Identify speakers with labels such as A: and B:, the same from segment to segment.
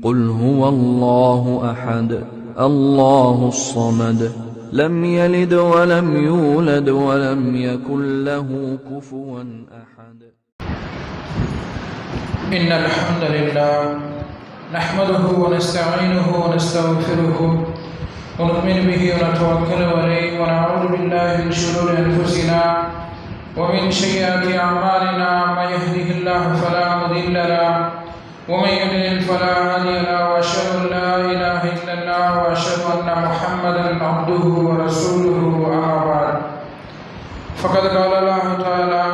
A: قل هو الله أحد الله الصمد لم يلد ولم يولد ولم يكن له كفوا أحد.
B: إن الحمد لله نحمده ونستعينه ونستغفره ونؤمن به ونتوكل عليه ونعوذ بالله من شرور أنفسنا ومن سيئات أعمالنا. من يهده الله فلا مضل له ومن يضلل فلا هادي له وأشهد أن لا إله إلا الله وأشهد أن محمدا عبده ورسوله. أما بعد فقد قال الله تعالى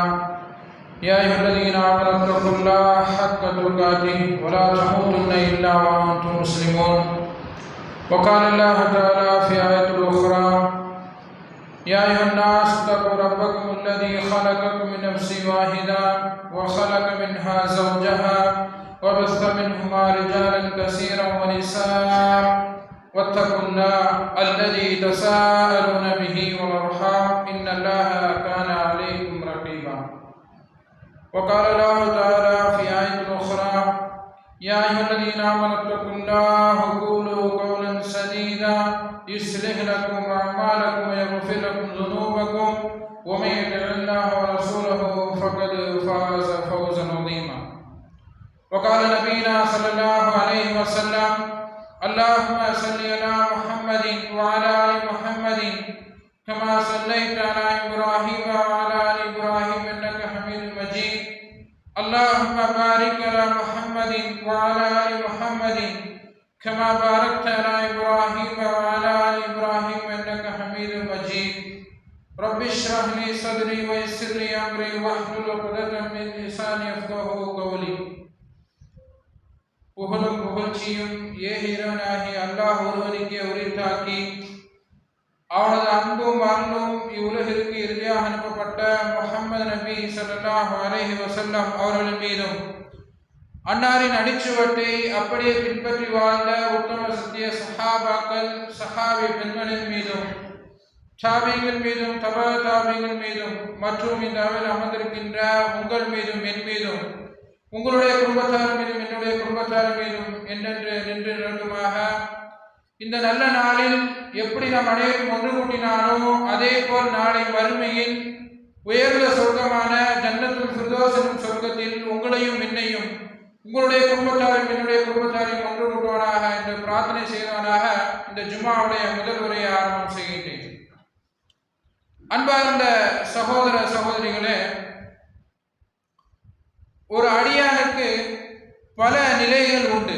B: يا أيها الذين آمنوا اتقوا الله حق تقاته ولا تموتن إلا وأنتم مسلمون. وقال الله تعالى في آية أخرى يا أيها الناس اتقوا ربكم الذي خلقكم من نفس واحدة وخلق منها زوجها وبث منهما رجالا كثيرا ونساء واتقوا الله الذي تساءلون به والأرحام إن الله كان عليكم رقيبا. وقال الله تعالى في آية أخرى يا أيها الذين آمنوا اتقوا الله وقولوا قولا سديدا يصلح لكم أعمالكم ويغفر لكم ذنوبكم ومن يطع الله ورسوله فقد فاز فوزا عظيما. وقال نبينا صلى الله عليه وسلم اللهم صل على محمد وعلى آل محمد كما صليت على إبراهيم وعلى آل إبراهيم إنك حميد مجيد. اللهم بارك على محمد وعلى آل محمد كما باركت على إبراهيم وعلى آل إبراهيم إنك حميد مجيد. رب اشرح لي صدري ويسر لي أمري واحلل عقدة من لساني يفقهوا قولي. புகழும் புகழ்ச்சியும் ஏகிரனாகி அல்லாஹ் ஒருவனுக்கே உரித்தாக்கி அவனது அன்பும் அருளும் இவ்வுலகிற்கு இறுதியாக அனுப்பப்பட்ட முஹம்மது நபி ஸல்லல்லாஹு அலைஹி வஸல்லம் அவர்கள் மீதும் அன்னாரின் அடிச்சுவட்டை அப்படியே பின்பற்றி வாழ்ந்த உத்தம சத்திய சஹாபாக்கள் சஹாபி பெண்களின் மீதும் தாபிகள் மீதும் தபா தாபிகள் மீதும் மற்றும் இந்த அவையில் அமர்ந்திருக்கின்ற உங்கள் மீதும் என் மீதும் உங்களுடைய குடும்பத்தார் மீதும் என்னுடைய குடும்பத்தார் மீதும் என்றென்று நின்று நிரந்தரமாக இந்த நல்ல நாளில் எப்படி நாம் அனைவரும் ஒன்று கூட்டினானோ அதே போல் நாளை மறுமையில் உயர்ந்த சொர்க்கமான ஜன்னத்துல் ஃபிர்தௌஸ் எனும் சொர்க்கத்தில் உங்களையும் என்னையும் உங்களுடைய குடும்பத்தாரையும் என்னுடைய குடும்பத்தாரையும் ஒன்று கூட்டுவானாக என்று பிரார்த்தனை செய்தவனாக இந்த ஜும்மாவுடைய முதல் உரையை ஆரம்பம் செய்கின்றேன். அன்பார்ந்த சகோதர சகோதரிகளே, ஒரு அடியானுக்கு பல நிலைகள் உண்டு.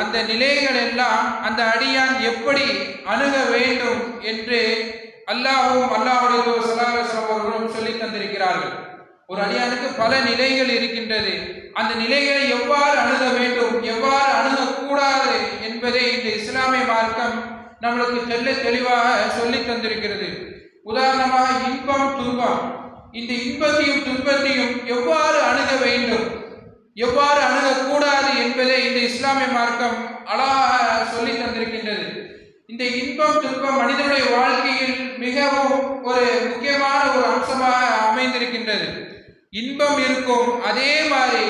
B: அந்த நிலைகள் எல்லாம் அந்த அடியான் எப்படி அணுக வேண்டும் என்று அல்லாஹ்வும் அல்லாஹ்வுடைய தூதர் ஸல்லல்லாஹு அலைஹி வஸல்லம் அவர்களும் சொல்லி தந்திருக்கிறார்கள். ஒரு அடியானுக்கு பல நிலைகள் இருக்கின்றது. அந்த நிலைகளை எவ்வாறு அணுக வேண்டும், எவ்வாறு அணுகக்கூடாது என்பதை இந்த இஸ்லாமிய மார்க்கம் நம்மளுக்கு தெளிவாக சொல்லி தந்திருக்கிறது. உதாரணமாக இன்பம் துன்பம், இந்த இன்பத்தையும் துன்பத்தையும் எவ்வாறு அணுக வேண்டும், எவ்வாறு அணுகக்கூடாது என்பதை இந்த இஸ்லாமிய மார்க்கம் அழகாக சொல்லி தந்திருக்கின்றது. இந்த இன்பம் துன்பம் மனிதனுடைய வாழ்க்கையில் மிகவும் ஒரு முக்கியமான ஒரு அம்சமாக அமைந்திருக்கின்றது. இன்பம் இருக்கும், அதே மாதிரி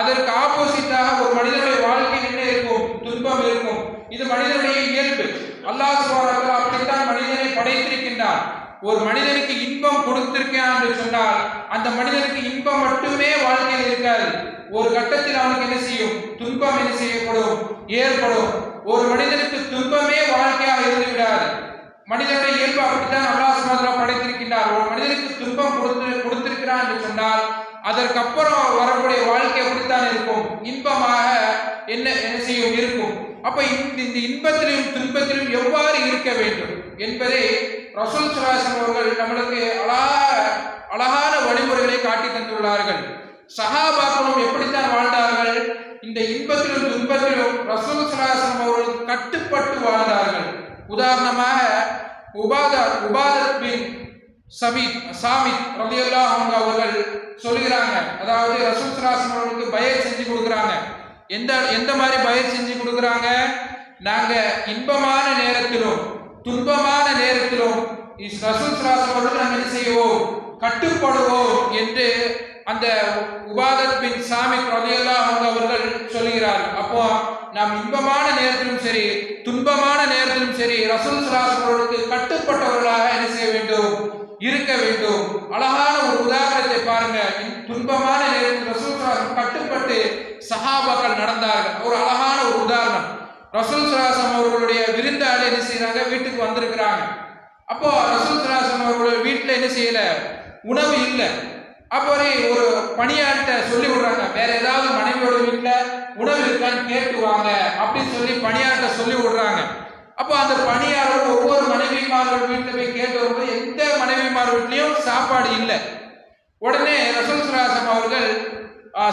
B: அதற்கு ஆப்போசிட்டாக ஒரு மனிதனுடைய வாழ்க்கையில் என்ன இருக்கும், துன்பம் இருக்கும். இது மனிதனுடைய இயல்பு. அல்லாஹ் சுப்ஹானஹு வ தஆலா அப்படித்தான் மனிதனை படைத்திருக்கின்றார். ஒரு மனிதனுக்கு இன்பம் கொடுத்திருக்கான் என்று சொன்னால் அந்த மனிதனுக்கு இன்பம் மட்டுமே வாழ்க்கையில் இருக்காது. ஒரு கட்டத்தில் அவனுக்கு என்ன செய்யும், துன்பம் என்ன செய்யப்படும், ஏற்படும். ஒரு மனிதனுக்கு துன்பமே வாழ்க்கையாக இருந்து விடாது. மனிதனுடைய இயல்பு அப்படித்தான் அல்லாஹ் சுப்ஹானஹு வ தஆலா படைத்திருக்கின்றார். ஒரு மனிதனுக்கு துன்பம் கொடுத்திருக்கிறான் என்று சொன்னால் அதற்கப்புறம் வரக்கூடிய வாழ்க்கை அப்படித்தான் இருக்கும், இன்பமாக என்ன செய்யும் இருக்கும். அப்ப இந்த இன்பத்திலும் துன்பத்திலும் எவ்வாறு இருக்க வேண்டும் என்பதை ரசூல் ஸல்லல்லாஹு அலைஹி வஸல்லம் அவர்கள் நம்மளுக்கு அழகான வழிமுறைகளை காட்டி தந்துள்ளார்கள். சஹாபாக்களும் எப்படித்தான் வாழ்ந்தார்கள், இந்த இன்பத்திலும் துன்பத்திலும் ரசூல் ஸல்லல்லாஹு அலைஹி வஸல்லம் அவர்கள் கட்டுப்பட்டு வாழ்ந்தார்கள். உதாரணமாக உபாதத் பின் சாமித் ரலியல்லாஹு அன்ஹு அவர்கள் சொல்கிறாங்க, அதாவது ரசூல் ஸல்லல்லாஹு அலைஹி வஸல்லம் அவர்களுக்கு பைஅத் செஞ்சு கொடுக்குறாங்க. எந்த மாதிரி பைஅத் செஞ்சு கொடுக்குறாங்க, நாங்க இன்பமான நேரத்திலும் துன்பமான நேரத்திலும் ரசூல் ஸல்லல்லாஹு அலைஹி வஸல்லம் நாம் என்ன செய்வோம், கட்டுப்படுவோம் என்று அந்த உபாதத் பின் சாமித் ரலியல்லாஹு அன்ஹு அவர்கள் அப்போ நாம் இன்பமான நேரத்திலும் சரி துன்பமான நேரத்திலும் சரி ரசூல் ஸல்லல்லாஹு அலைஹி வஸல்லம் கட்டுப்பட்டவர்களாக என்ன செய்ய வேண்டும், இருக்க வேண்டும். அழகான ஒரு உதாரணத்தை பாருங்க. துன்பமான நேரத்தில் ரசூல் ஸல்லல்லாஹு அலைஹி வஸல்லம் கட்டுப்பட்டு சஹாபாக்கள் நடந்தார்கள். ஒரு அழகான ஒரு உதாரணம். ரசூல் ஸல்லல்லாஹு அலைஹி வஸல்லம் அவர்களுடைய விருந்தாளி என்ன செய்யறாங்க, வீட்டுக்கு வந்திருக்கிறாங்க. அப்போ ரசூல் ஸல்லல்லாஹு அலைஹி வஸல்லம் அவர்களுடைய வீட்டுல என்ன செய்யல, உணவு இல்லை. அப்போ ஒரு பணியாட்ட சொல்லி விடுறாங்க, வேற ஏதாவது மனைவியோட வீட்டுல உணவு இருக்கான்னு கேட்டு வாங்க அப்படின்னு சொல்லி பணியாட்ட சொல்லி விடுறாங்க. அப்போ அந்த பணியாளர் ஒவ்வொரு மனைவிமார்கள் வீட்டுல போய் கேட்டு வரும்போது எந்த மனைவிமார் வீட்லயும் சாப்பாடு இல்லை. உடனே ரசூல் ஸல்லல்லாஹு அலைஹி வஸல்லம் அவர்கள்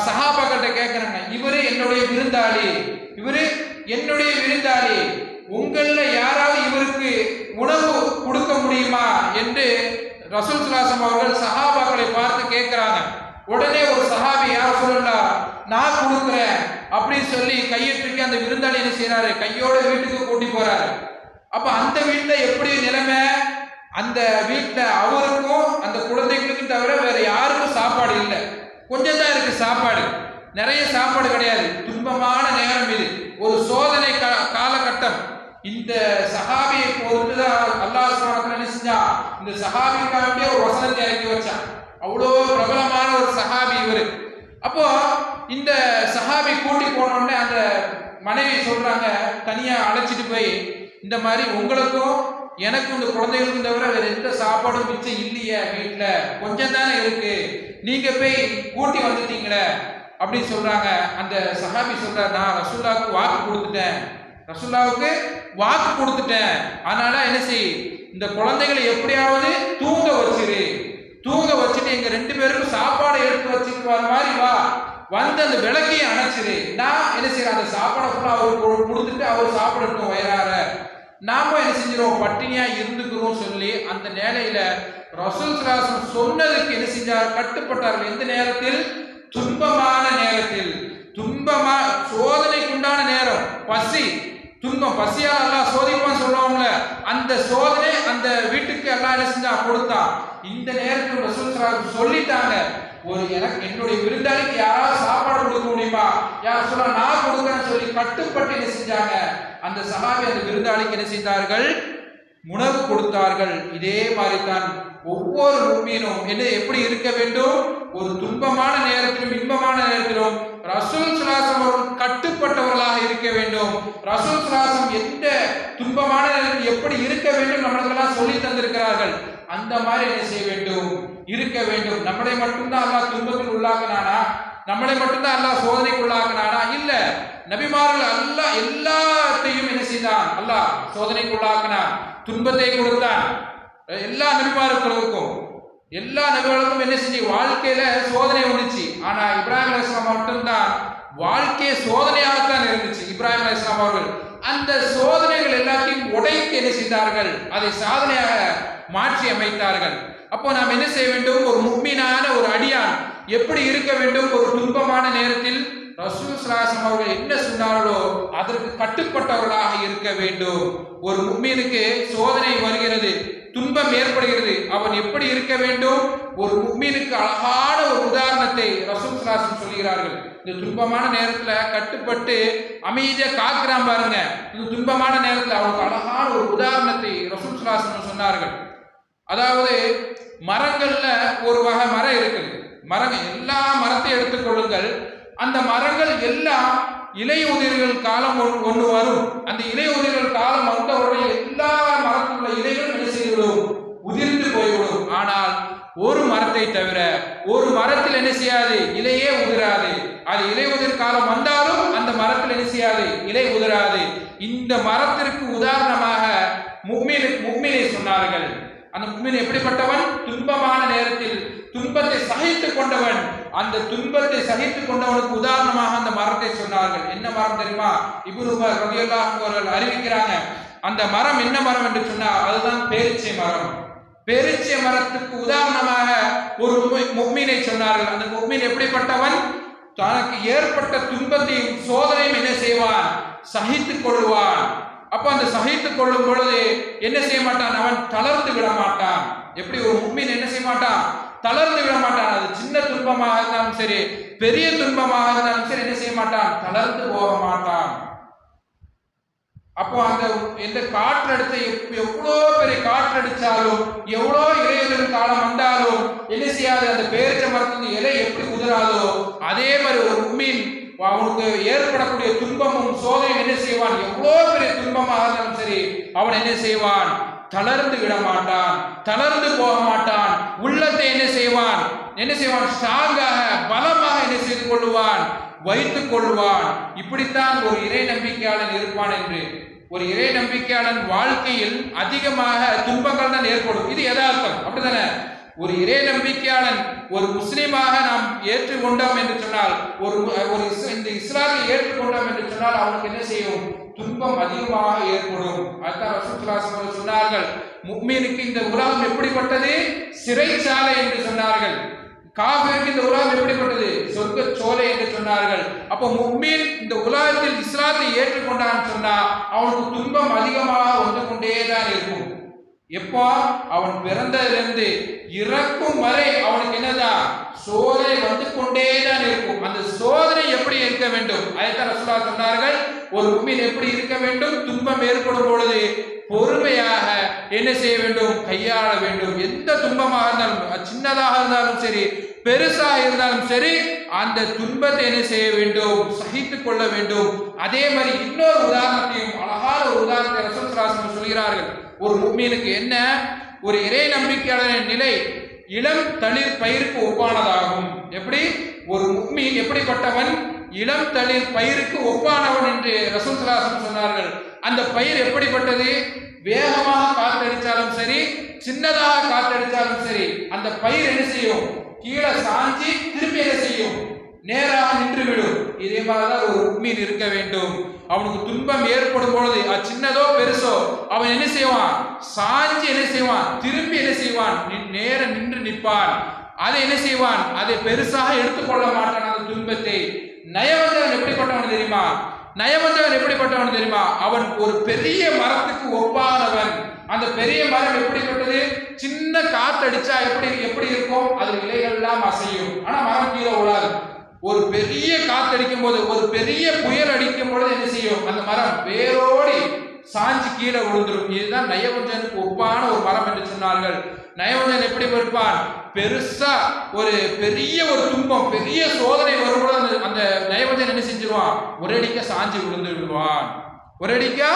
B: சஹாபாக்கிட்ட கேட்கிறாங்க, இவரு என்னுடைய விருந்தாளி, இவரு என்னுடைய விருந்தாளி, உங்கள யாராவது இவருக்கு உணவு கொடுக்க முடியுமா என்று ரசூல் ஸல்லல்லாஹு அலைஹி வஸல்லம் அவர்கள் சஹாபாக்களை பார்த்து கேட்கிறாங்க. உடனே ஒரு சஹாபி, யார் ரசூலுல்லாஹ் நான் கொடுக்குறேன் அப்படின்னு சொல்லி கையை தூக்கி அந்த விருந்தாளி என்ன செய்யறாரு, கையோட வீட்டுக்கு கூட்டி போறாரு. அப்ப அந்த வீட்டுல எப்படி நிலைமை, அந்த வீட்டுல அவருக்கும் அந்த குழந்தைகளுக்கும் தவிர வேற யாருக்கும் சாப்பாடு இல்லை. கொஞ்சம் தான் இருக்கு சாப்பாடு, நிறைய சாப்பாடு கிடையாது. துன்பமான நேரம் இது, ஒரு சோதனை காலகட்டம். இந்த சஹாபியை பொறுத்துதான் அல்லாஹ் சுப்ஹானஹு வ தஆலா என்ன செஞ்சா, இந்த சஹாபிக்காக ஒரு வசனத்தை இறக்கி வச்சான். அவ்வளோ பிரபலமான ஒரு சஹாபி இவரு. அப்போ இந்த சஹாபி கூட்டி போனோடனே அந்த மனைவி சொல்றாங்க, தனியா அழைச்சிட்டு போய், இந்த மாதிரி உங்களுக்கும் எனக்கும் இந்த குழந்தைகளுக்கும் தவிர வேற எந்த சாப்பாடும் மிச்சம் இல்லையே, வீட்டுல கொஞ்சம் தானே இருக்கு, நீங்க போய் கூட்டி வந்துட்டீங்களே அப்படின்னு சொல்றாங்க. அந்த சஹாபி சொல்றாரு, நான் ரசூலுல்லாஹ்வுக்கு வாக்கு கொடுத்துட்டேன், ரசூலுல்லாஹ்வுக்கு வாக்கு கொடுத்துட்டேன், அதனால என்ன செய், இந்த குழந்தைகளை எப்படியாவது தூங்க வச்சிரு, தூங்க வச்சுட்டு எங்க ரெண்டு பேருக்கும் சாப்பாடு எடுத்து வச்சுட்டு வர மாதிரி வா, வந்து அந்த விளக்கையும் அணைச்சிரு, நான் என்ன செய்யறேன் அந்த சாப்பாடை ஃபுல்லா அவருக்கு கொடுத்துட்டு அவர் சாப்பிடட்டும் வயிறார, நாம என்ன செஞ்சிருவோம் பட்டினியா இருந்துக்கிறோம் சொல்லி அந்த நிலையில ரசூல் ஸல்லல்லாஹு அலைஹி வஸல்லம் சொன்னதுக்கு என்ன செஞ்சார், கட்டுப்பட்டார்கள். எந்த நேரத்தில், துன்பமான நேரத்தில், துன்பமா சோதனைக்குண்டான நேரம், பசி துன்பம், பசியால் அல்லாஹ் சோதிப்பான்னு சொல்லுவாங்கல்ல, அந்த சோதனை அந்த வீட்டுக்கு அல்லாஹ் என்ன செஞ்சா கொடுத்தான். இந்த நேரத்தில் ரசூல் ஸல்லல்லாஹு அலைஹி வஸல்லம் சொல்லிட்டாங்க, ஒரு எனக்கு என்னுடைய விருந்தாளிக்கு யாராவது சாப்பாடு கொடுக்க முடியுமா, யார் சொல்ல நான் கொடுக்குறேன்னு சொல்லி கட்டுப்பட்டு என்ன செஞ்சாங்க, அந்த சஹாபி அந்த விருந்தாளிக்கு என்ன செய்தார்கள், உணவு கொடுத்தார்கள். இதே மாதிரி தான் ஒவ்வொரு முஃமினும் என்ன எப்படி இருக்க வேண்டும், ஒரு துன்பமான நேரத்திலும் இன்பமான நேரத்திலும் ரசூல் ஸல்லல்லாஹு அலைஹி வஸல்லம் கட்டுப்பட்டவர்களாக இருக்க வேண்டும். ரசூல் ஸல்லல்லாஹு அலைஹி வஸல்லம் எந்த துன்பமான நேரத்தில் எப்படி இருக்க வேண்டும் நம்மளுக்கெல்லாம் சொல்லி தந்திருக்கிறார்கள். அந்த மாதிரி என்ன செய்ய வேண்டும், இருக்க வேண்டும். நம்மளை மட்டும்தான் அல்லாஹ் துன்பத்தில் உள்ளாக்கினானா, நம்மளை மட்டும்தான் அல்லாஹ் சோதனைக்கு உள்ளாக்கினானா? இல்ல, நபிமார்கள் அல்லாஹ் எல்லாத்தையும் என்ன செய்தான், அல்லாஹ் சோதனைக்கு உள்ளாக்கினான், துன்பத்தை கொடுத்தான். எல்லா நபிமார்களுக்கும் என்ன செஞ்சு வாழ்க்கையில சோதனை வந்துச்சு. ஆனா இப்ராஹிம் அலைஹிஸ்ஸலாம் மட்டும்தான் வாழ்க்கையை சோதனையாகத்தான் இருந்துச்சு. இப்ராஹிம் அலைஹிஸ்ஸலாம் அவர்கள் அந்த சோதனைகள் எல்லாத்தையும் உடைத்து என்ன செய்தார்கள், அதை சாதனையாக மாற்றி அமைத்தார்கள். அப்போ நாம் என்ன செய்ய வேண்டும், ஒரு முஃமினான ஒரு அடியான் எப்படி இருக்க வேண்டும், ஒரு துன்பமான நேரத்தில் ரசூல் ஸல்லல்லாஹு அலைஹி வஸல்லம் அவர்கள் என்ன சொன்னார்களோ அதற்கு கட்டுப்பட்டவர்களாக இருக்க வேண்டும். ஒரு முஃமினுக்கு சோதனை வருகிறது, துன்பம் ஏற்படுகிறது, அவன் எப்படி இருக்க வேண்டும், ஒரு முஃமினுக்கு அழகான ஒரு உதாரணத்தை ரசூல் ஸல்லல்லாஹு அலைஹி வஸல்லம் சொல்கிறார்கள். இந்த துன்பமான நேரத்துல கட்டுப்பட்டு அமைதியா காக்கிறான் பாருங்க, இந்த துன்பமான நேரத்தில் அவனுக்கு அழகான ஒரு உதாரணத்தை ரசூல் ஸல்லல்லாஹு அலைஹி வஸல்லம் சொன்னார்கள். அதாவது மரங்கள்ல ஒரு வகை மரம் இருக்குது, மரங்கள் எல்லா மரத்தை எடுத்துக்கொள்ளுங்கள், அந்த மரங்கள் எல்லாம் இலையுதிர்கள் காலம் ஒன்று வரும். அந்த இலையுதிர்கள் காலம் வந்தவுடனே எல்லா மரத்துள்ள இலைகளும் என்ன செய்துவிடும், உதிர்ந்து போய்விடும். ஆனால் ஒரு மரத்தை தவிர ஒரு மரத்தில் என்ன செய்யாது, இலையே உதிராது. அது இலை உதிர் காலம் வந்தாலும் அந்த மரத்தில் என்ன செய்யாது, இலை உதிராது. இந்த மரத்திற்கு உதாரணமாக முஃமினை சொன்னார்கள். அந்த முஃமின் எப்படிப்பட்டவன், துன்பமான நேரத்தில் துன்பத்தை சகித்துக் கொண்டவன். அந்த துன்பத்தை சகித்துக் கொண்டவனுக்கு உதாரணமாக அந்த மரத்தை சொன்னார்கள். என்ன மரம் தெரியுமா, இப்னு உமர் ரலியல்லாஹு அன்ஹு அவர்கள் அறிவிக்கிறாங்க, அந்த மரம் என்ன மரம் என்று சொன்னால் அதுதான் பேரீச்சை மரம். பேரீச்சை மரத்துக்கு உதாரணமாக ஒரு முஃமினை சொன்னார்கள். அந்த முஃமின் எப்படிப்பட்டவன், தனக்கு ஏற்பட்ட துன்பத்தையும் சோதனையும் என்ன செய்வான், சகித்துக் கொள்வான். அப்ப அந்த சகித்துக் கொள்ளும் பொழுது என்ன செய்ய மாட்டான், அவன் தளர்ந்து விட மாட்டான். எப்படி ஒரு முஃமின் என்ன செய்ய மாட்டான், தளர்ந்து விட மாட்டான். அது சின்ன துன்பமாக இருந்தாலும் சரி, பெரிய துன்பமாக இருந்தாலும் சரி, என்ன செய்ய மாட்டான், தளர்ந்து போக மாட்டான். அப்போ அந்த எந்த காற்றடித்த எவ்வளோ பெரிய காற்றடிச்சாலும், எவ்வளோ இறையுதல் காலம் வந்தாலும் என்ன செய்யாது, அந்த பேரிச்ச மரத்தின் இலை எப்படி உதிராதோ அதே மாதிரி ஒரு உம்மின் அவனுக்கு ஏற்படக்கூடிய துன்பமும் சோதனையும் என்ன செய்வான், எவ்வளோ பெரிய துன்பமாக இருந்தாலும் சரி அவன் என்ன செய்வான், தளர்ந்து விட மாட்டான், தளர்ந்து போக மாட்டான். உள்ளத்தை என்ன செய்வான், ஸ்ட்ராங்காக பலமாக என்ன செய்து கொள்ளுவான், வைத்துக் கொள்வான். இப்படித்தான் ஒரு இறை நம்பிக்கையாளன் இருப்பான் என்று. ஒரு இறை நம்பிக்கையாளன் வாழ்க்கையில் அதிகமாக துன்பங்கள் தான் ஏற்படும். இது யதார்த்தம், அப்படித்தானே? ஒரு இறை நம்பிக்கையாளன் ஒரு முஸ்லீமாக நாம் ஏற்றுக்கொண்டோம் என்று சொன்னால், இந்த இஸ்லாத்தை ஏற்றுக்கொண்டோம் என்று சொன்னால் அவனுக்கு என்ன செய்யும், துன்பம் அதிகமாக ஏற்படும். அதுதான் ரசூலுல்லாஹி ஸல்லல்லாஹு அலைஹி வஸல்லம் சொன்னார்கள், முஃமினுக்கு இந்த உலகம் எப்படிப்பட்டது, சிறைச்சாலை என்று சொன்னார்கள். காஃபிருக்கு இந்த உலகம் எப்படிப்பட்டது, சொர்க்க சோலை என்று சொன்னார்கள். அப்போ முஃமின் இந்த உலகத்தில் இஸ்லாத்தை ஏற்றுக்கொண்டான்னு சொன்னா அவனுக்கு துன்பம் அதிகமாக வந்து கொண்டேதான் இருக்கும். எப்போ அவன் பிறந்ததிலிருந்து இறக்கும் வரை அவனுக்கு என்னதான், சோதனை வந்து கொண்டேதான் இருக்கும். அந்த சோதனை எப்படி இருக்க வேண்டும், அதைத்தான் ரசூலுல்லாஹ் சொன்னார்கள். ஒரு முஃமின் எப்படி இருக்க வேண்டும், துன்பம் ஏற்படும் பொழுது பொறுமையாக என்ன செய்ய வேண்டும், கையாள வேண்டும். எந்த துன்பமாக இருந்தாலும், சின்னதாக இருந்தாலும் சரி, பெருசாக இருந்தாலும் சரி, அந்த துன்பத்தை என்ன செய்ய வேண்டும், சகித்துக் கொள்ள வேண்டும். அதே மாதிரி இன்னொரு உதாரணத்தையும், அழகான ஒரு உதாரணத்தை ரசூலுல்லாஹி ஸல்லல்லாஹு அலைஹி வஸல்லம் சொல்கிறார்கள். ஒரு முஃமினுக்கு என்ன, ஒரு இறை நம்பிக்கையாளரின் நிலை இளம் தளிர் பயிருக்கு ஒப்பானதாகும். எப்படி ஒரு முஃமின் எப்படிப்பட்டவன், இளம் தளிர் பயிருக்கு ஒப்பானவன் என்று ரசூலுல்லாஹி ஸல்லல்லாஹு அலைஹி வஸல்லம் சொன்னார்கள். அந்த பயிர் எப்படிப்பட்டது, வேகமாக காற்றடிச்சாலும் சரி, சின்னதாக காற்றடிச்சாலும் சரி, அந்த பயிர் என்ன செய்யும், கீழே சாஞ்சி திரும்பி என்ன செய்யும், நேராக நின்றுவிடும். இதே மாதிரிதான் ஒரு முஃமின் இருக்க வேண்டும். அவனுக்கு துன்பம் ஏற்படும் பொழுது அது சின்னதோ பெருசோ அவன் என்ன செய்வான், சாஞ்சி என்ன செய்வான், திரும்பி என்ன செய்வான், நேர நின்று நிற்பான். அதை என்ன செய்வான், அதை பெருசாக எடுத்துக்கொள்ள மாட்டான் அந்த துன்பத்தை. நயவஞ்சகன் எப்படிப்பட்டவன் தெரியுமா, அவன் ஒரு பெரிய மரத்துக்கு ஒப்பானவன். அந்த பெரிய மரம் எப்படிப்பட்டது, சின்ன காத்தடிச்சா எப்படி இருக்கும், அது இலைகள் எல்லாம் அசையும், ஆனா மரம் கீழே விழாது. ஒரு பெரிய காத்தடிக்கும் போது, ஒரு பெரிய புயல் அடிக்கும் பொழுது என்ன செய்யும், அந்த மரம் வேரோடி சாஞ்சி கீழே விழுந்துடும். இதுதான் நயவஞ்சனுக்கு ஒப்பான ஒரு மரம் என்று சொன்னார்கள். நயவஞ்சன் எப்படி இருப்பான், பெருசா ஒரு பெரிய ஒரு துன்பம், பெரிய சோதனை வரும்போது அந்த நயவஞ்சன் என்ன செஞ்சிருவான், ஒரேடிக்கா சாஞ்சி விழுந்து விடுவான், ஒரேடிக்கா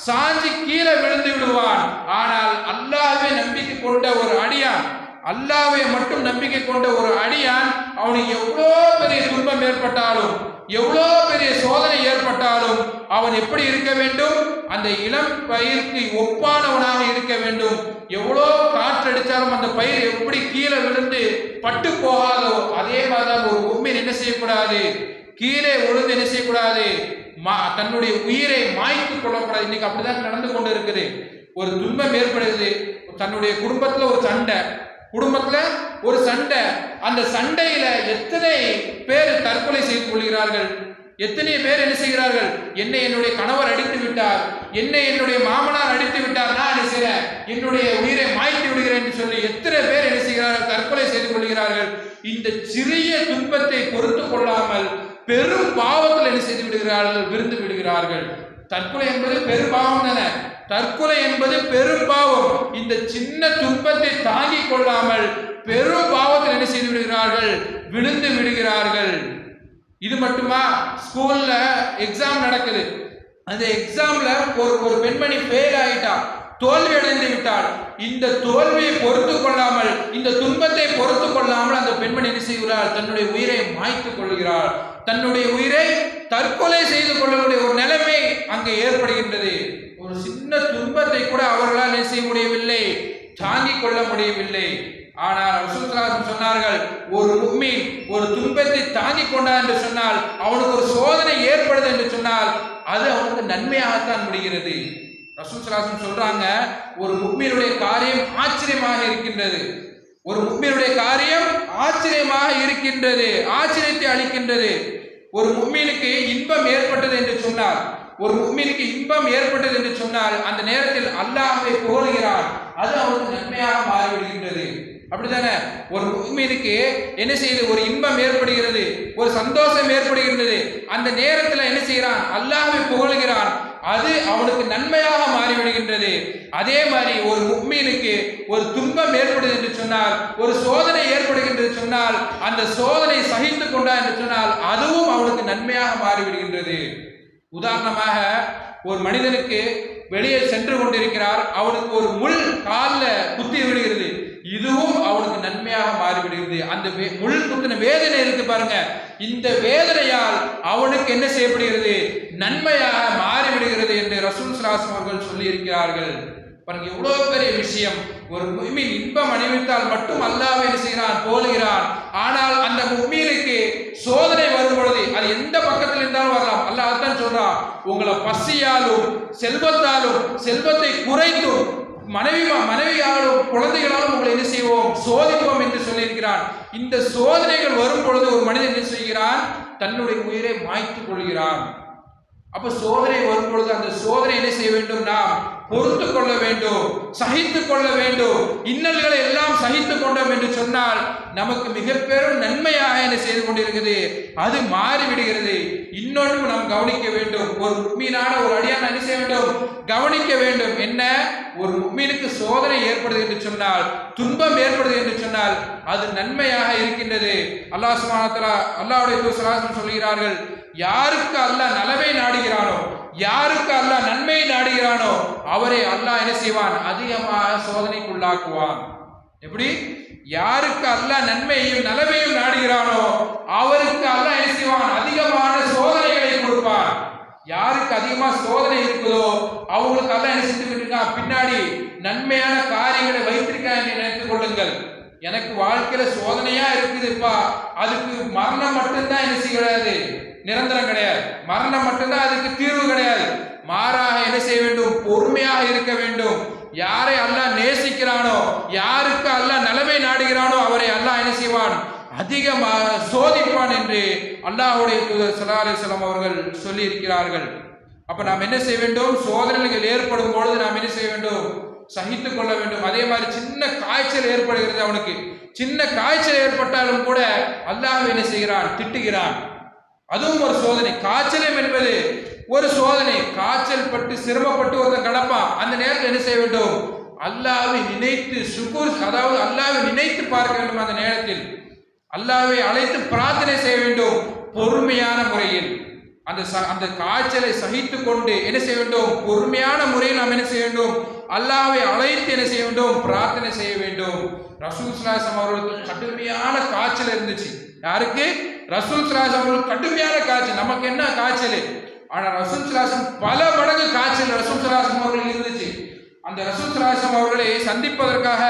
B: சாஞ்சி கீழே விழுந்து விடுவான். ஆனால் அல்லாஹ்வை நம்பிக்கை கொண்ட ஒரு அடியான், அல்லாஹ்வை மட்டும் நம்பிக்கை கொண்ட ஒரு அடியான், அவனுக்கு எவ்வளோ பெரிய துன்பம் ஏற்பட்டாலும், எவ்வளோ பெரிய சோதனை ஏற்பட்டாலும் அவன் எப்படி இருக்க வேண்டும், அந்த இளம் பயிருக்கு ஒப்பானவனாக இருக்க வேண்டும். எவ்வளோ காற்றடித்தாலும் அந்த பயிர் எப்படி கீழே விழுந்து பட்டு போகாதோ அதே மாதிரிதான் ஒரு முஃமின் என்ன செய்யக்கூடாது, கீழே விழுந்து என்ன செய்யக்கூடாது, தன்னுடைய உயிரை மாய்த்து கொள்ளக்கூடாது. இன்னைக்கு அப்படிதான் நடந்து கொண்டு இருக்குது. ஒரு துன்பம் ஏற்படுது, தன்னுடைய குடும்பத்துல ஒரு சண்டை, அந்த சண்டையில எத்தனை பேர் தற்கொலை செய்து கொள்கிறார்கள், எத்தனை பேர் என்ன செய்கிறார்கள், என்னை என்னுடைய கணவர் அடித்து விட்டார், என்னை என்னுடைய மாமனார் அடித்து விட்டார், நான் என்ன செய்கிறேன், என்னுடைய உயிரை மாய்த்து விடுகிறேன் என்று சொல்லி எத்தனை பேர் என்ன செய்கிறார்கள், தற்கொலை செய்து கொள்கிறார்கள். இந்த சிறிய துன்பத்தை பொறுத்து கொள்ளாமல் பெரும் பாவத்தில் என்ன செய்து விடுகிறார்கள், விருந்து விடுகிறார்கள். தற்கொலை என்பது பெரும் பாவம் தானே, தற்கொலை என்பது பெரும் பாவம். இந்த சின்ன துன்பத்தை தாங்கிக் கொள்ளாமல் பெரும் பாவத்தில் என்ன செய்து விடுகிறார்கள், விழுந்து விடுகிறார்கள். இது மட்டுமா, ஸ்கூல்ல எக்ஸாம் நடக்குது, அந்த எக்ஸாம்ல ஒரு பெண்மணி ஃபெயில் ஆயிட்டா, தோல்வி அடைந்து விட்டால், இந்த தோல்வியை பொறுத்து கொள்ளாமல், இந்த துன்பத்தை பொறுத்து கொள்ளாமல் அந்த பெண்மணி என்ன செய்கிறார், தன்னுடைய உயிரை மாய்த்து கொள்கிறார், தன்னுடைய உயிரை தற்கொலை செய்து கொள்ளக்கூடிய ஒரு நிலைமை அங்கே ஏற்படுகின்றது. ஒரு சின்ன துன்பத்தை கூட அவர்களால் என்ன செய்ய முடியவில்லை, தாங்கிக் கொள்ள முடியவில்லை. ஆனால் ரசூலுல்லாஹ் சொன்னார்கள், ஒரு முஃமின் ஒரு துன்பத்தை தாங்கிக் கொண்டான் என்று சொன்னால், அவனுக்கு ஒரு சோதனை ஏற்படுது என்று சொன்னால் அது அவனுக்கு நன்மையாகத்தான் முடிகிறது. ரசூலுல்லாஹ் சொல்றாங்க, ஒரு முஃமினுடைய காரியம் ஆச்சரியமாக இருக்கின்றது, ஒரு முஃமினுடைய காரியம் ஆச்சரியமாக இருக்கின்றது, ஆச்சரியத்தை அளிக்கின்றது. ஒரு முஃமினுக்கு இன்பம் ஏற்பட்டது என்று சொன்னால், ஒரு முஃமினுக்கு இன்பம் ஏற்பட்டது என்று சொன்னால் அந்த நேரத்தில் அல்லாஹ்வை புகழுகிறான், அது அவனுக்கு நன்மையாக மாறிவிடுகின்றது. அப்படித்தானே? ஒரு முஃமினுக்கு என்ன செய்யுது? ஒரு இன்பம் ஏற்படுகிறது, ஒரு சந்தோஷம் ஏற்படுகிறது. அந்த நேரத்தில் என்ன செய்கிறான்? அல்லாஹ்வை புகழுகிறான். அது அவனுக்கு நன்மையாக மாறிவிடுகின்றது. அதே மாதிரி ஒரு முஃமினுக்கு ஒரு துன்பம் ஏற்படுது என்று சொன்னால், ஒரு சோதனை ஏற்படுகின்றது சொன்னால், அந்த சோதனை சகித்து கொண்டான் என்று சொன்னால் அதுவும் அவனுக்கு நன்மையாக மாறிவிடுகின்றது. உதாரணமாக, ஒரு மனிதனுக்கு வெளியே சென்று கொண்டிருக்கிறார், அவனுக்கு ஒரு முள் காலில் குத்தி விடுகிறது, இதுவும் அவனுக்கு நன்மையாக மாறிவிடுகிறது. அந்த முள் குத்தின வேதனை இருக்கு பாருங்க, இந்த வேதனையால் அவனுக்கு என்ன செய்யப்படுகிறது? நன்மையாக மாறிவிடுகிறது என்று ரசூல் ஸல்லல்லாஹு அலைஹி வஸல்லம் அவர்கள் சொல்லி இருக்கிறார்கள். பாருங்க, எவ்வளவு பெரிய விஷயம். ஒரு முஃமின் இன்பம் அனுபவித்தால் மட்டும் அல்லாஹ்வை என்ன செய்கிறான்? போலுகிறான். ஆனால் அந்த முஃமினுக்கு சோதனை வரும் பொழுது அது எந்த பக்கத்தில் இருந்தாலும் வரலாம். அல்லாஹ் தான் சொல்றான், உங்களை பசியாலும் செல்வத்தாலும் செல்வத்தை குறைத்தும் மனைவியாலும் குழந்தைகளாலும் உங்களை என்ன செய்வோம்? சோதிப்போம் என்று சொல்லியிருக்கிறான். இந்த சோதனைகள் வரும் பொழுது ஒரு மனிதன் என்ன செய்கிறான்? தன்னுடைய உயிரை மாய்த்துக் கொள்கிறான். அப்ப சோதனை வரும் பொழுது அந்த சோதனை என்ன செய்ய வேண்டும்? நாம் பொறுத்து கொள்ள வேண்டும், சகித்துக் கொள்ள வேண்டும். இன்னல்களை எல்லாம் சகித்துக் கொண்டோம் என்று சொன்னால் நமக்கு மிக பெரும் நன்மையாக என்ன செய்து கொண்டிருக்கிறது? அது மாறிவிடுகிறது. இன்னொன்று நாம் கவனிக்க வேண்டும். ஒரு முஃமினான ஒரு அடியான் என்ன செய்ய வேண்டும்? கவனிக்க வேண்டும். என்ன? ஒரு முஃமினுக்கு சோதனை ஏற்படுது என்று சொன்னால், துன்பம் ஏற்படுது என்று சொன்னால் அது நன்மையாக இருக்கின்றது. அல்லாஹ் சுப்ஹானஹு வ தஆலா, அல்லாஹ்வுடைய தூதர் ஸல்லல்லாஹு அலைஹி வஸல்லம் சொல்கிறார்கள், யாருக்கு அல்லாஹ் நலவை நாடுகிறானோ, யாருக்கு அல்லாஹ் நன்மையை நாடுகிறானோ அவரை அல்லாஹ் என்ன செய்வான்? அதிகமாக சோதனைக்குள்ளாக்குவான். எப்படி? யாருக்கு அல்லாஹ் நன்மையையும் நலவையும் நாடுகிறானோ அவருக்கு அல்லாஹ் என்ன செய்வான்? அதிகமான சோதனைகளை கொடுப்பான். யாருக்கு அதிகமா சோதனை இருக்குதோ அவங்களுக்கு அல்லாஹ் என்ன செஞ்சுக்கிட்டு இருக்கான்? பின்னாடி நன்மையான காரியங்களை வைத்திருக்கான் என்று நினைத்துக் கொள்ளுங்கள். எனக்கு வாழ்க்கையில சோதனையா இருக்குதுப்பா, அதுக்கு மரணம் மட்டும்தான் என்ன செய்யாது? நிரந்தரம் கிடையாது. மரணம் மட்டும்தான் அதுக்கு தீர்வு கிடையாது. மாறாக என்ன செய்ய வேண்டும்? பொறுமையாக இருக்க வேண்டும். யாரை அல்லாஹ் நேசிக்கிறானோ, யாருக்கு அல்லாஹ் நலவை நாடுகிறானோ அவரை அல்லாஹ் என்ன செய்வான்? அதிகமாக சோதிப்பான் என்று அல்லாஹ்வுடைய தூதர் ஸல்லல்லாஹு அலைஹி வஸல்லம் அவர்கள் சொல்லி இருக்கிறார்கள். அப்ப நாம் என்ன செய்ய வேண்டும்? சோதனைகள் ஏற்படும் பொழுது நாம் என்ன செய்ய வேண்டும்? சகித்துக் கொள்ள வேண்டும். அதே மாதிரி சின்ன காய்ச்சல் ஏற்படுகிறது, அவனுக்கு சின்ன காய்ச்சல் ஏற்பட்டாலும் கூட அல்லாஹ் என்ன செய்கிறான்? திட்டுகிறான். அதுவும் ஒரு சோதனை. காய்ச்சலும் என்பது ஒரு சோதனை. காய்ச்சல் பட்டு சிரமப்பட்டு ஒருத்தன் கடப்பான். அந்த நேரத்தில் என்ன செய்ய வேண்டும்? அல்லாஹ்வை நினைத்து சுக்கூர், அதாவது அல்லாஹ்வை நினைத்து பார்க்க வேண்டும். அந்த நேரத்தில் அல்லாஹ்வை அழைத்து பிரார்த்தனை செய்ய வேண்டும். பொறுமையான முறையில் அந்த காய்ச்சலை சகித்துக் கொண்டு என்ன செய்ய வேண்டும்? பொறுமையான முறையில் நாம் என்ன செய்ய வேண்டும்? அல்லாஹ்வை அழைத்து என்ன செய்ய வேண்டும்? பிரார்த்தனை செய்ய வேண்டும். ரசூல் ஸல்லல்லாஹு அலைஹி வஸல்லம் அவர்களுக்கு கடுமையான காய்ச்சல் இருந்துச்சு. யாருக்கு? ரசூல் ஸல்லல்லாஹு அலைஹி வஸல்லம் அவர்களுக்கு கடுமையான காய்ச்சல். நமக்கு என்ன காய்ச்சல்? ஆனா ரசூல் ஸல்லல்லாஹு அலைஹி வஸல்லம் பல மடங்கு காய்ச்சல் ரசூல் ஸல்லல்லாஹு அலைஹி வஸல்லம் அவர்களுக்கு இருந்துச்சு. அந்த ரசூல் ஸல்லல்லாஹு அலைஹி வஸல்லம் அவர்களை சந்திப்பதற்காக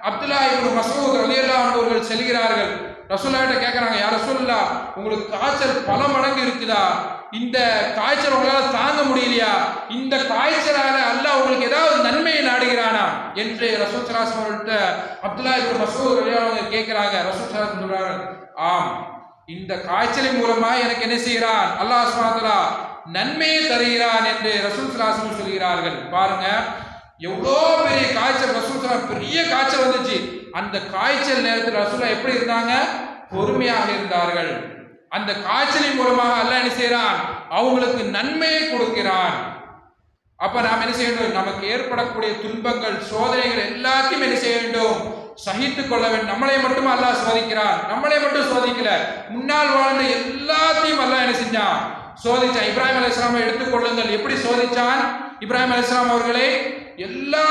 B: அப்துல்லாஹ் இப்னு மஸ்ஊத் ரலியல்லாஹு அன்ஹு அவர்கள் செல்கிறார்கள். ரசூலுல்லாஹ்ட்ட கேட்கறாங்க, யா ரசூலுல்லாஹ், உங்களுக்கு காய்ச்சல் பல மடங்கு இருக்குதா? இந்த காய்ச்சல் உங்களால் தாங்க முடியலையா? இந்த காய்ச்சலால அல்லாஹ் உங்களுக்கு ஏதாவது நன்மையை நாடுகிறானா என்று ரசூல் ஸல்லல்லாஹு அலைஹி வஸல்லம் அவர்கள்ட்ட அப்துல்லாஹ் இப்னு மஸ்ஊத் ரலியல்லாஹு அன்ஹு கேட்கறாங்க. ரசூல் ஸல்லல்லாஹு அலைஹி வஸல்லம் சொல்றாங்க, ஆம், இந்த காய்ச்சலின் மூலமா எனக்கு என்ன செய்கிறான்? அல்லாஹ் சுப்ஹானஹு வ தஆலா நன்மையை தருகிறான் என்று ரசூல் ஸல்லல்லாஹு அலைஹி வஸல்லம் சொல்கிறார்கள். பாருங்க, எவ்வளோ பெரிய காய்ச்சல். ரசூல் ஸல்லல்லாஹு பெரிய காய்ச்சல் வந்துச்சு. அந்த காய்ச்சல் நேரத்தில் ரசூலுல்லாஹ் எப்படி இருந்தாங்க? பொறுமையாக இருந்தார்கள். அந்த காய்ச்சலின் மூலமாக அல்லாஹ் என்ன செய்கிறான்? அவங்களுக்கு நன்மையை கொடுக்கிறான். அப்ப நாம் என்ன செய்ய வேண்டும்? நமக்கு ஏற்படக்கூடிய துன்பங்கள், சோதனைகள் எல்லாத்தையும் என்ன செய்ய வேண்டும்? சகித்துக் கொள்ள வேண்டும். நம்மளை மட்டும் அல்லாஹ் சோதிக்கிறான். நம்மளை மட்டும் சோதிக்கல, முன்னால் வாழ்ந்த எல்லாத்தையும் அல்லாஹ் என்ன செஞ்சான்? சோதிச்சான். இப்ராஹிம் அலைஹிஸ்ஸலாமை எடுத்துக்கொள்ளுங்கள். எப்படி சோதிச்சான்? இப்ராஹிம் அலைஹிஸ்ஸலாம் அவர்களை எல்லா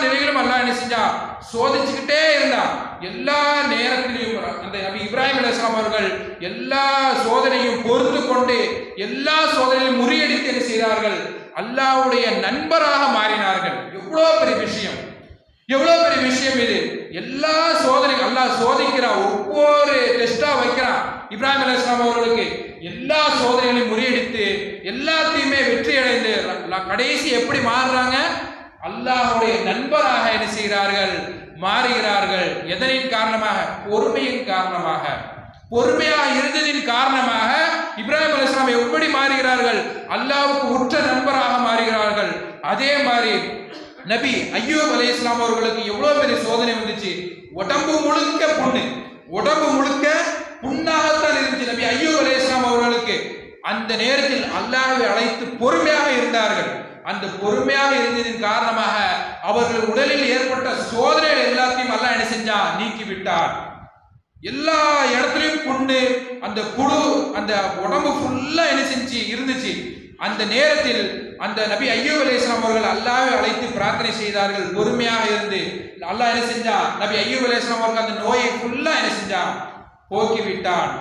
B: நிலைகளிலும் அல்லாஹ் என்ன செஞ்சான்? சோதிச்சுக்கிட்டே இருந்தான். எல்லா நேரத்திலையும் அந்த நபி இப்ராஹிம் அலைஹிஸ்ஸலாம் அவர்கள் எல்லா சோதனையும் பொறுத்து கொண்டு எல்லா சோதனையும் முறியடித்து என்ன செய்தார்கள்? அல்லாஹ்வுடைய நண்பராக மாறினார்கள். எவ்வளவு பெரிய விஷயம், எவ்வளவு பெரிய விஷயம் இது. எல்லா சோதனையும் அல்லாஹ் சோதிக்கிறான். ஒவ்வொரு டெஸ்டா வைக்கிறான். இப்ராஹிம் அலைஹிஸ்ஸலாம் அவர்களுக்கு எல்லா சோதனைகளையும் முறியடித்து எல்லாத்தையுமே வெற்றி அடைந்து கடைசி எப்படி மாறுறாங்க? அல்லாஹ்வுடைய நண்பராக என்ன செய்கிறார்கள்? மாறுகிறார்கள். எதனின் காரணமாக? பொறுமையின் காரணமாக. பொறுமையாக இருந்ததின் காரணமாக இப்ராஹிம் அலைஹிஸ்ஸலாம் எப்படி மாறுகிறார்கள்? அல்லாஹ்வுக்கு உற்ற நண்பராக மாறுகிறார்கள். அதே மாதிரி நபி அய்யூப் அலைஹிஸ்ஸலாம் அவர்களுக்கு எவ்வளவு பெரிய சோதனை வந்துச்சு. உடம்பு முழுக்க புண்ணு, உடம்பு முழுக்க புண்ணாகத்தான் இருந்துச்சு நபி அய்யூப் அலைஹிஸ்ஸலாம் அவர்களுக்கு. அந்த நேரத்தில் அல்லாஹ்வை அழைத்து பொறுமையாக இருந்தார்கள். அந்த பொறுமையாக இருந்ததின் காரணமாக அவர்கள் உடலில் ஏற்பட்ட சோதனைகள் எல்லாத்தையும் அல்லாஹ் என்ன செஞ்சான், நீக்கி விட்டார். எல்லா இடத்துலயும் புண்ணு, அந்த புழு, அந்த உடம்பு ஃபுல்லா என்ன செஞ்சு இருந்துச்சு. அந்த நேரத்தில் அந்த நபி அய்யூப் அலைஹிஸ்ஸலாம் அவர்கள் அல்லாஹ்வை அழைத்து பிரார்த்தனை செய்தார்கள். பொறுமையாக இருந்து அல்லாஹ் என்ன செஞ்சான், நபி அய்யூப் அலைஹிஸ்ஸலாம் அவர்கள் அந்த நோயை ஃபுல்லா என்ன செஞ்சான், போக்கி விட்டான்.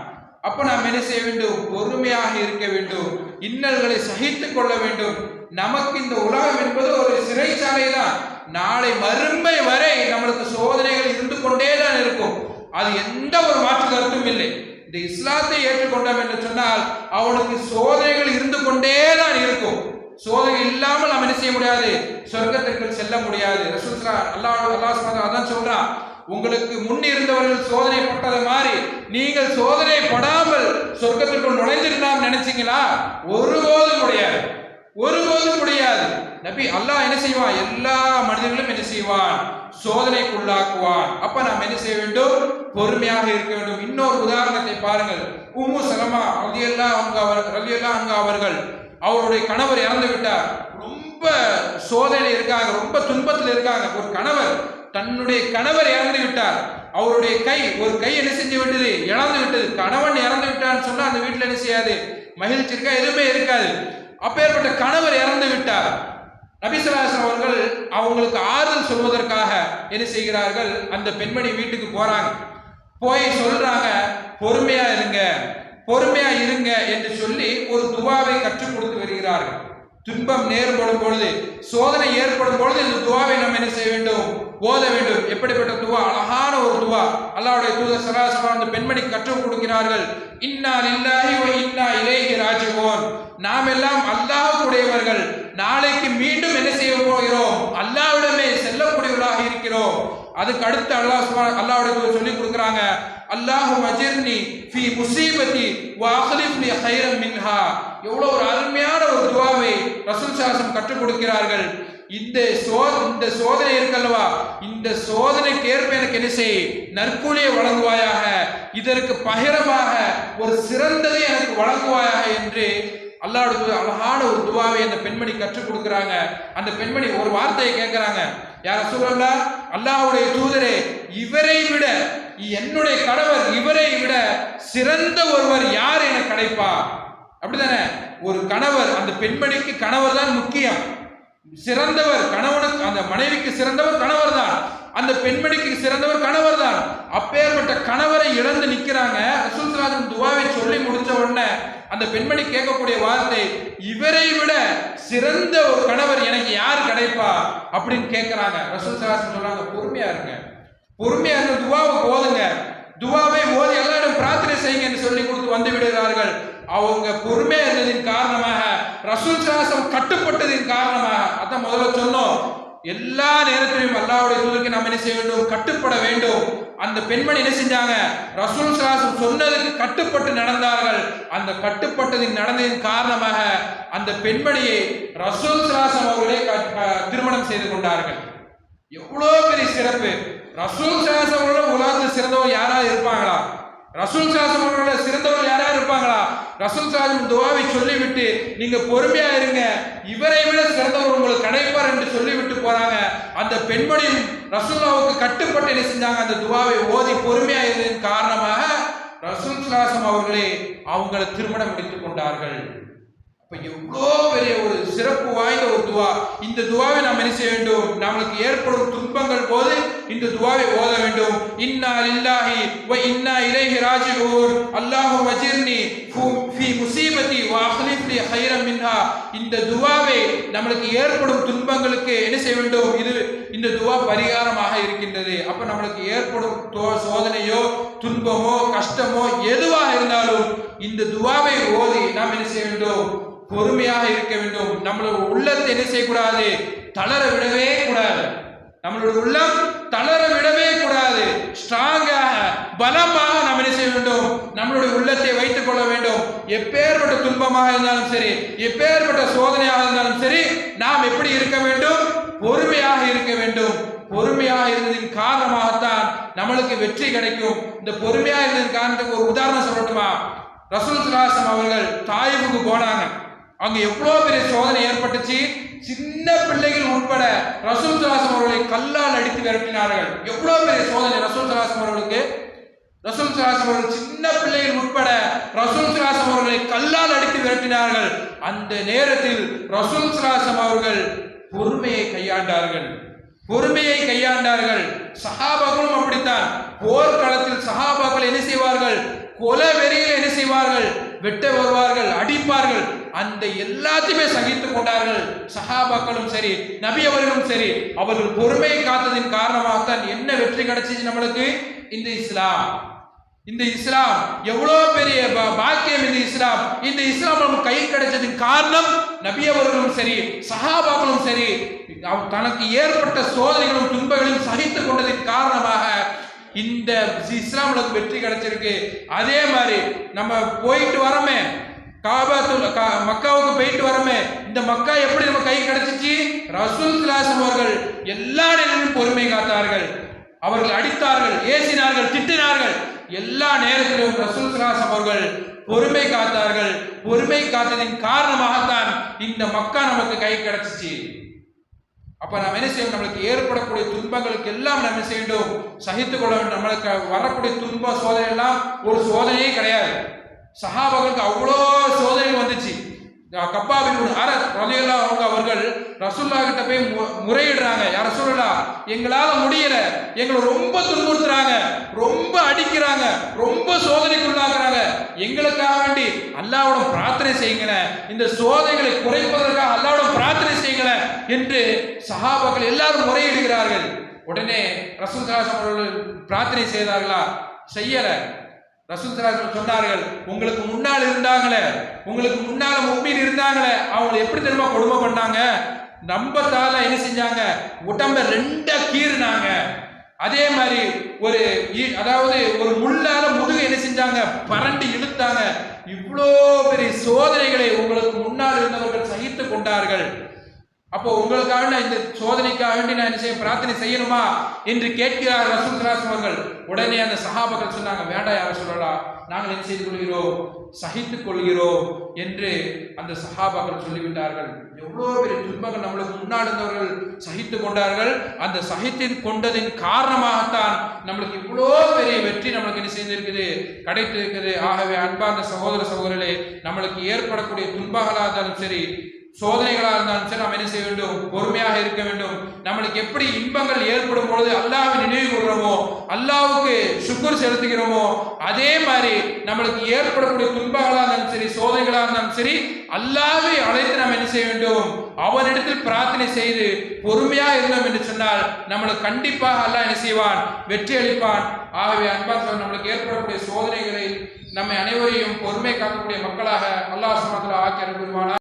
B: அப்ப நாம் என்ன செய்ய வேண்டும், பொறுமையாக இருக்க வேண்டும், இன்னல்களை சகித்துக் கொள்ள வேண்டும். நமக்கு இந்த உலகம் என்பது ஒரு சிறைச்சாலை தான். நாளை மறுமை வரை நம்மளுக்கு சோதனைகள் இருந்து கொண்டே தான் இருக்கும். அது எந்த ஒரு மாற்று கருத்தும் இல்லை. இந்த இஸ்லாத்தை ஏற்றுக்கொண்டோம் என்று சொன்னால் அவனுக்கு சோதனைகள் இருந்து கொண்டே தான் இருக்கும். சோதனை இல்லாமல் நாம் என்ன செய்ய முடியாது, சொர்க்கத்திற்கு செல்ல முடியாது. அல்லாஹ் அதான் சொல்றான், உங்களுக்கு முன் இருந்தவர்கள் சோதனைப்பட்டது மாதிரி நீங்கள் சோதனைப்படாமல் சொர்க்கத்திற்குள் நுழைஞ்சிருந்தால் நினைச்சீங்களா? ஒருபோதும் முடியாது, ஒருபோதும் முடியாது. நபி அல்லாஹ் என்ன செய்வான், எல்லா மனிதர்களும் என்ன செய்வான், சோதனைக்குள்ளாக்குவான். அப்ப நாம் என்ன செய்ய வேண்டும், பொறுமையாக இருக்க வேண்டும். இன்னொரு உதாரணத்தை பாருங்கள். உம்மு சலமா ரலியல்லாஹு அன்ஹா அவர்கள், அவருடைய கணவர் இறந்து விட்டார். ரொம்ப சோதனையில் இருக்காங்க, ரொம்ப துன்பத்தில் இருக்காங்க. ஒரு கணவர், தன்னுடைய கணவர் இறந்து விட்டார். அவருடைய ஒரு கை என்ன செஞ்சு விட்டது, இழந்து விட்டது. கணவன் இறந்து விட்டான்னு சொன்னா அந்த வீட்டுல என்ன செய்யாது, மகிழ்ச்சி இருக்கா, எதுவுமே இருக்காது. அப்பேற்பட்ட கணவர் இறந்து விட்டார். நபி ஸல்லல்லாஹு அலைஹி வஸல்லம் அவர்கள் அவங்களுக்கு ஆறுதல் சொல்வதற்காக என்ன செய்கிறார்கள், அந்த பெண்மணி வீட்டுக்கு போறாங்க. போய் சொல்றாங்க, பொறுமையா இருங்க, பொறுமையா இருங்க என்று சொல்லி ஒரு துவாவை கற்றுக் கொடுத்து வருகிறார்கள். துன்பம் நேர்படும் பொழுது, சோதனை ஏற்படும் பொழுது இந்த துவாவை நம்ம என்ன செய்ய வேண்டும், ஓத வேண்டும். எப்படிப்பட்ட துவா, அழகான ஒரு துவா. அல்லாஹ்வுடைய தூதர் ஸல்லல்லாஹு அலைஹி வஸல்லம் அந்த பெண்மணிக்கு கற்றுக் கொடுக்கிறார்கள். இன்னா லில்லாஹி வ இன்னா இலைஹி ராஜிஊன். நாம் எல்லாம் அல்லாஹ்வுடையவர்கள், நாளைக்கு மீண்டும் என்ன செய்ய போகிறோம், அல்லாஹ்விடமே செல்லக்கூடியவர்களாக இருக்கிறோம். அதுக்கு அடுத்து அல்லாஹ்வுடைய தூதர் சொல்லி கொடுக்குறாங்க, அல்லாஹு அஜிர்னி ஃபீ முஸீபதி வ அக்லிஃப்னி கைரன் மின்ஹா. எவ்வளவு ஒரு அருமையான ஒரு துவாவை ரசூல் ஸல்லல்லாஹு அலைஹி வஸல்லம் கற்றுக் கொடுக்கிறார்கள். இந்த சோதனை இருக்கல்லவா, இந்த சோதனைக்கு ஏற்ப எனக்கு என்ன செய், நற்கூலியை வழங்குவாயாக, இதற்கு பகிரமாக ஒரு சிறந்ததை எனக்கு வழங்குவாயாக என்று அல்லாஹ்வுடைய அழகான ஒரு துவாவை அந்த பெண்மணி கற்றுக் கொடுக்கிறாங்க. அந்த பெண்மணி ஒரு வார்த்தையை கேட்கிறாங்க, யார் ரசூலல்லாஹ், அல்லாஹ்வுடைய தூதரே, இவரை விட, என்னுடைய கணவர் இவரை விட சிறந்த ஒருவர் யார் என கிடைப்பா? அப்படிதானே, ஒரு கணவர், அந்த பெண்மணிக்கு கணவர் தான் முக்கியம், சிறந்தவர் கணவனுக்கு, அந்த மனைவிக்கு சிறந்தவர் கணவர் தான், அந்த பெண்மணிக்கு சிறந்தவர் கணவர் தான். அப்பேற்பட்ட கணவரை இழந்து நிக்கிறாங்க. ரசூல் ஸல்லல்லாஹு அலைஹி வஸல்லம் துஆவை சொல்லி முடிச்ச உடனே அந்த பெண்மணி கேட்கக்கூடிய வார்த்தை, இவரை விட சிறந்த ஒரு கணவர் எனக்கு யார் கிடைப்பா அப்படின்னு கேட்கிறாங்க. ரசூல் ஸல்லல்லாஹு அலைஹி வஸல்லம் சொல்றாங்க, பொறுமையா இருங்க, பொறுமையா இருந்து துஆவை ஓதுங்க, துஆவை ஓதி எல்லாரும் பிரார்த்தனை செய்யுங்க என்று சொல்லி கொடுத்து வந்து விடுகிறார்கள். அவங்க பொறுமையா இருந்ததின் காரணமாக, ரசூல் ஸல்லல்லாஹு அலைஹி வஸல்லம் கட்டுப்பட்டதின் காரணமாக, அதான் முதல்ல சொன்னோம், எல்லா நேரத்திலும் அல்லாஹ்வுடைய தூதருக்கு நாம் என்ன செய்ய வேண்டும், கட்டுப்பட வேண்டும். அந்த பெண்மணி என்ன செஞ்சாங்க, ரசூல் ஸல்லல்லாஹு அலைஹி வஸல்லம் சொன்னதுக்கு கட்டுப்பட்டு நடந்தார்கள். அந்த கட்டுப்பட்டதின் நடந்ததின் காரணமாக அந்த பெண்மணியை ரசூல் ஸல்லல்லாஹு அலைஹி வஸல்லம் அவர்களே திருமணம் செய்து கொண்டார்கள். எவ்வளவு பெரிய சிறப்பு! ரசூல் ஸல்லல்லாஹு அலைஹி வஸல்லம் உலகத்தில் சிறந்தவர் யாராவது இருப்பாங்களா? ரசூல் ஸல்லல்லாஹு அலைஹி வஸல்லம் சிறந்தவர் யாராவது இருப்பாங்களா? ரசூல் ஸல்லல்லாஹு அலைஹி வஸல்லம் துஆவை சொல்லிவிட்டு நீங்க பொறுமையா இருங்க, இவரை விட சிறந்தவர் உங்களுக்கு கிடைப்பார் என்று சொல்லிவிட்டு போறாங்க. அந்த பெண்மணியும் ரசூலுல்லாஹ்வுக்கு கட்டுப்பட்டு என்ன செஞ்சாங்க, அந்த துஆவை ஓதி பொறுமையா இருந்ததன் காரணமாக ரசூல் ஸல்லல்லாஹு அலைஹி வஸல்லம் அவர்களே அவங்களை திருமணம் முடித்துக் கொண்டார்கள். அப்ப எவ்வளோ பெரிய ஒரு சிறப்பு வாய்ந்த ஒரு துவா. இந்த துவாவை நாம் என்ன செய்ய வேண்டும், நம்மளுக்கு ஏற்படும் துன்பங்கள் போது இந்த துவாவை ஓத வேண்டும். இன்னா லில்லாஹி வ இன்னா இலைஹி ராஜிஊன். அல்லாஹு வஜிர்னி ஃபீ முஸீபதி வ அக்லிஃப்னி கைரன் மின்ஹா. இந்த துவாவை நம்மளுக்கு ஏற்படும் துன்பங்களுக்கு என்ன செய்ய வேண்டும், இந்த துவா பரிகாரமாக இருக்கின்றது. அப்ப நம்மளுக்கு ஏற்படும் சோதனையோ துன்பமோ கஷ்டமோ எதுவாக இருந்தாலும் இந்த துவாவை ஓதி நாம் என்ன செய்ய வேண்டும், பொறுமையாக இருக்க வேண்டும். நம்மளோட உள்ளத்தை என்ன செய்யக்கூடாது, தளர விடவே கூடாது. நம்மளுடைய உள்ளம் தளர விடவே கூடாது. ஸ்ட்ராங்காக பலமாக நாம் என்ன செய்ய வேண்டும், நம்மளுடைய உள்ளத்தை வைத்துக் கொள்ள வேண்டும். எப்பேற்பட்ட துன்பமாக இருந்தாலும் சரி, எப்பேற்பட்ட சோதனையாக இருந்தாலும் சரி, நாம் எப்படி இருக்க வேண்டும், பொறுமையாக இருக்க வேண்டும். பொறுமையாக இருந்ததின் காரணமாகத்தான் நம்மளுக்கு வெற்றி கிடைக்கும். இந்த பொறுமையாக இருந்ததின் காரணத்துக்கு ஒரு உதாரணம் சொல்லட்டுமா? ரசூல் ஸல்லல்லாஹு அலைஹி வஸல்லம் அவர்கள் தாயிஃபுக்கு போனாங்க. அங்க எவ்வளவு பெரிய சோதனை ஏற்பட்டுச்சு. சின்ன பிள்ளைகள் உட்பட ரசூல் ஸல்லல்லாஹு அலைஹி வஸல்லம் அவர்களை கல்லால் அடித்து விரட்டினார்கள். எவ்வளவு பெரிய சோதனை ரசூல் ஸல்லல்லாஹு அலைஹி வஸல்லம் அவர்களுக்கு. ரசூல் ஸல்லல்லாஹு அலைஹி வஸல்லம் அவர்கள் சின்ன பிள்ளைகள் உட்பட ரசூல் ஸல்லல்லாஹு அலைஹி வஸல்லம் அவர்களை கல்லால் அடித்து விரட்டினார்கள். அந்த நேரத்தில் ரசூல் ஸல்லல்லாஹு அலைஹி வஸல்லம் அவர்கள் பொறுமையை கையாண்டார்கள். பொறுமையை கையாண்டார்கள். சஹாபாக்களும் அப்படித்தான். போர்க்களத்தில் சஹாபாக்கள் என்ன செய்வார்கள்? கொலை வெறியில் என்ன செய்வார்கள்? வெட்ட வருவார்கள், அடிப்பார்கள். அந்த எல்லாத்தையுமே சகித்துக் கொண்டார்கள். சஹாபாக்களும் சரி, நபி அவர்களும் சரி, அவர்கள் பொறுமையை காத்ததின் காரணமாகத்தான் என்ன வெற்றி கிடைச்சிச்சு நம்மளுக்கு? இந்த இஸ்லாம். இந்த இஸ்லாம் எவ்வளவு பெரிய பாக்கியம். இந்த இஸ்லாம் நமக்கு கை கிடைச்சதின் காரணம் நபி அவர்களும் சரி, சஹாபாக்களும் சரி, தனக்கு ஏற்பட்ட சோதனைகளும் துன்பங்களையும் சகித்துக் கொண்டதின் காரணமாக இந்த இஸ்லாமுக்கு வெற்றி கிடைச்சிருக்கு. அதே மாதிரி நம்ம போயிட்டு வரமே, மக்காவுக்கு போயிட்டு வரமே, இந்த மக்கா எப்படி நம்ம கை கிடைச்சிச்சு? ரசூல் ஸல்லல்லாஹு அலைஹி வஸல்லம் அவர்கள் எல்லா நேரத்திலும் பொறுமை காத்தார்கள். அவர்கள் அடித்தார்கள், ஏசினார்கள், திட்டினார்கள். எல்லா நேரத்திலும் ரசூல் ஸல்லல்லாஹு அலைஹி வஸல்லம் அவர்கள் பொறுமை காத்தார்கள். பொறுமை காத்ததின் காரணமாகத்தான் இந்த மக்கா நமக்கு கை கிடைச்சிச்சு. அப்ப நாம் என்ன செய்யணும்? நம்மளுக்கு ஏற்படக்கூடிய துன்பங்களுக்கு எல்லாம் நம்ம செய்ய வேண்டும், சகித்துக் கொள்ள வேண்டும். நம்மளுக்கு வரக்கூடிய துன்ப சோதனை எல்லாம் ஒரு சோதனையே கிடையாது. சஹாபாக்களுக்கு அவ்வளோ சோதனைகள் வந்துச்சு. கப்பாப் இப்னு அரத் ரலியல்லாஹு அன்ஹு அவர்கள் ரசூலுல்லாஹ் கிட்ட போய் முறையிடுறாங்க. யா ரசூலுல்லாஹ், எங்களால முடியல, எங்களை ரொம்ப துன்புறுத்துறாங்க, ரொம்ப அடிக்கிறாங்க, ரொம்ப சோதனைக்குள்ளாக்குறாங்க. எங்களுக்காக வேண்டி அல்லாஹ்விடம் பிரார்த்தனை செய்யுங்களேன், இந்த சோதனைகளை குறைப்பதற்காக அல்லாஹ்விடம் பிரார்த்தனை செய்யுங்களேன் என்று சஹாபாக்கள் எல்லாரும் முறையிடுகிறார்கள். உடனே ரசூல் ஸல்லல்லாஹு அலைஹி வஸல்லம் அவர்கள் பிரார்த்தனை செய்தார்களா? செய்யல. ரசூல் ஸல்லல்லாஹு அலைஹி வஸல்லம் சொன்னார்கள், உங்களுக்கு முன்னால் இருந்தாங்களே, உங்களுக்கு முன்னால முஃமின் இருந்தாங்களே, அவங்க எப்படி தெரியுமா கொடுமை பண்ணாங்க? நம்பத்தால என்ன செஞ்சாங்க? உடம்ப ரெண்டா கீறினாங்க. அதே மாதிரி ஒரு முள்ளால முதுகு என்ன செஞ்சாங்க? பரண்டி இழுத்தாங்க. இவ்வளோ பெரிய சோதனைகளை உங்களுக்கு முன்னால் இருந்தவர்கள் சகித்துக் கொண்டார்கள். அப்போ உங்களுக்காக இந்த சோதனைக்காக வேண்டி நான் என்ன செய்ய பிரார்த்தனை செய்யணுமா என்று கேட்கிறார் ரசூல் ஸல்லல்லாஹு அலைஹி வஸல்லம் அவர்கள். உடனே அந்த சஹாபாக்கள் சொன்னாங்க, வேண்டாம் யா ரசூலல்லாஹ், நாங்கள் என்ன செய்து கொள்கிறோம்? சகித்துக் கொள்கிறோம் என்று அந்த சஹாபாக்கள் சொல்லிவிட்டார்கள். எவ்வளோ பெரிய துன்பங்கள் நம்மளுக்கு முன்னால் இருந்தவர்கள் சகித்துக் கொண்டார்கள். அந்த சகித்து கொண்டதின் காரணமாகத்தான் நம்மளுக்கு இவ்வளோ பெரிய வெற்றி நம்மளுக்கு என்ன செய்திருக்குது? கிடைத்திருக்குது. ஆகவே அன்பார்ந்த சகோதர சகோதரர்களே, நம்மளுக்கு ஏற்படக்கூடிய துன்பங்களாக இருந்தாலும் சரி, சோதனைகளாக இருந்தாலும் சரி, நாம் என்ன செய்ய வேண்டும்? பொறுமையாக இருக்க வேண்டும். நம்மளுக்கு எப்படி இன்பங்கள் ஏற்படும் பொழுது அல்லாஹ்வை நினைவு கூறுறோமோ, அல்லாஹ்வுக்கு ஷுக்ர் செலுத்துகிறோமோ, அதே மாதிரி நம்மளுக்கு ஏற்படக்கூடிய துன்பங்களாக இருந்தாலும் சரி, சோதனைகளாக இருந்தாலும் சரி, அல்லாஹ்வை அழைத்து நாம் என்ன செய்ய வேண்டும்? அவனிடத்தில் பிரார்த்தனை செய்து பொறுமையாக இருந்தோம் என்று சொன்னால் நம்மளுக்கு கண்டிப்பாக அல்லாஹ் என்ன செய்வான்? வெற்றி அளிப்பான். ஆகவே அன்பான நம்மளுக்கு ஏற்படக்கூடிய சோதனைகளை நம்மை அனைவரையும் பொறுமை காக்கக்கூடிய மக்களாக அல்லாஹ் சுப்ஹானஹு வ தஆலா ஆக்கி அருள்வானாக.